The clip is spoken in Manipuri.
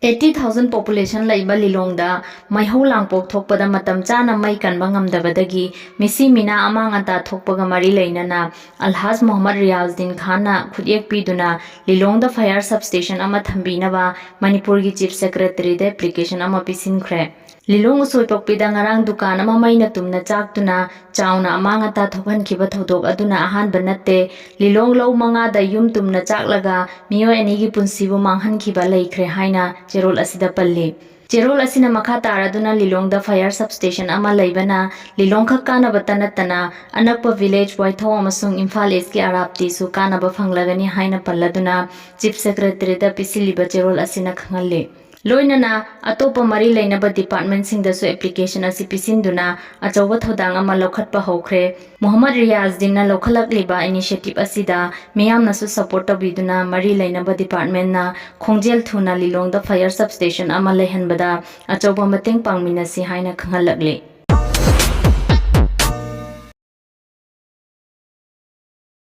80,000 population laiba Lilongda maihau langpok thokpada matam chana mai kanba ngamdabadagi misi mina amang ata thokpaga mari leinana Alhaj Mohd Riyajuddin Khan na khudyak piduna Lilongda Fire Substation ama thambinaba Manipur gi Chief Secretary da application ama pisinkhre. Lilong soipokpida ngarang dukan ama maina tumna chaktuna chauna amang ata thokhankhiba thodok aduna ahanba natte Lilong lau manga da yum tumna chaklaga miyoi ani gi punsibu manghankhiba leikhre haina ꯆꯦꯔꯣꯜ ꯑꯁꯤꯗ ꯄꯜꯂꯤ꯫ ꯆꯦꯔꯣꯜ ꯑꯁꯤꯅ ꯃꯈꯥ ꯇꯥꯔꯗꯨꯅ ꯂꯤꯂꯣꯡꯗ ꯐꯥꯌꯔ ꯁꯕꯁ꯭ꯇꯦꯁꯟ ꯑꯃ ꯂꯩꯕꯅ ꯂꯤꯂꯣꯡ ꯈꯛ ꯀꯥꯟꯅꯕꯇ ꯅꯠꯇꯅ ꯑꯅꯛꯄ ꯚꯤꯂꯦꯖ ꯋꯥꯏꯊꯧ ꯑꯃꯁꯨꯡ ꯏꯝꯐꯥꯜ ꯏꯁꯀꯤ ꯑꯔꯥꯞꯇꯤꯁꯨ ꯀꯥꯟꯅꯕ ꯐꯪꯂꯒꯅꯤ ꯍꯥꯏꯅ ꯄꯜꯂꯗꯨꯅ ꯆꯤꯐ ꯁꯦꯀ꯭ꯔꯦꯇꯔꯤꯗ ꯄꯤꯁꯤꯜꯂꯤꯕ ꯆꯦꯔꯣꯜ ꯑꯁꯤꯅ ꯈꯪꯍꯜꯂꯤ꯫ ꯂꯣꯏꯅꯅ ꯑꯇꯣꯞꯄ ꯃꯔꯤ ꯂꯩꯅꯕ ꯗꯤꯄꯥꯔꯠꯃꯦꯟꯠꯁꯤꯡꯗꯁꯨ ꯑꯦꯄ꯭ꯂꯤꯀꯦꯁꯟ ꯑꯁꯤ ꯄꯤꯁꯤꯟꯗꯨꯅ ꯑꯆꯧꯕ ꯊꯧꯗꯥꯡ ꯑꯃ ꯂꯧꯈꯠꯄ ꯍꯧꯈ꯭ꯔꯦ꯫ ꯃꯣꯍꯃꯗ ꯔꯤꯌꯥꯖꯨddinꯅ ꯂꯧꯈꯠꯂꯛꯂꯤꯕ ꯏꯅꯤꯁꯤꯌꯦꯇꯤꯚ ꯑꯁꯤꯗ ꯃꯤꯌꯥꯝꯅꯁꯨ ꯁꯄꯣꯔꯠ ꯇꯧꯕꯤꯗꯨꯅ ꯃꯔꯤ ꯂꯩꯅꯕ ꯗꯤꯄꯥꯔꯠꯃꯦꯟꯠꯅ ꯈꯣꯡꯖꯦꯜ ꯊꯨꯅ ꯂꯤꯂꯣꯡꯗ ꯐꯥꯌꯔ ꯁꯕꯁ꯭ꯇꯦꯁꯟ ꯑꯃ ꯂꯩꯍꯟꯕꯗ ꯑꯆꯧꯕ ꯃꯇꯦꯡ ꯄꯥꯡꯃꯤꯟꯅꯁꯤ ꯍꯥꯏꯅ ꯈꯪꯍꯜꯂꯛꯂꯤ꯫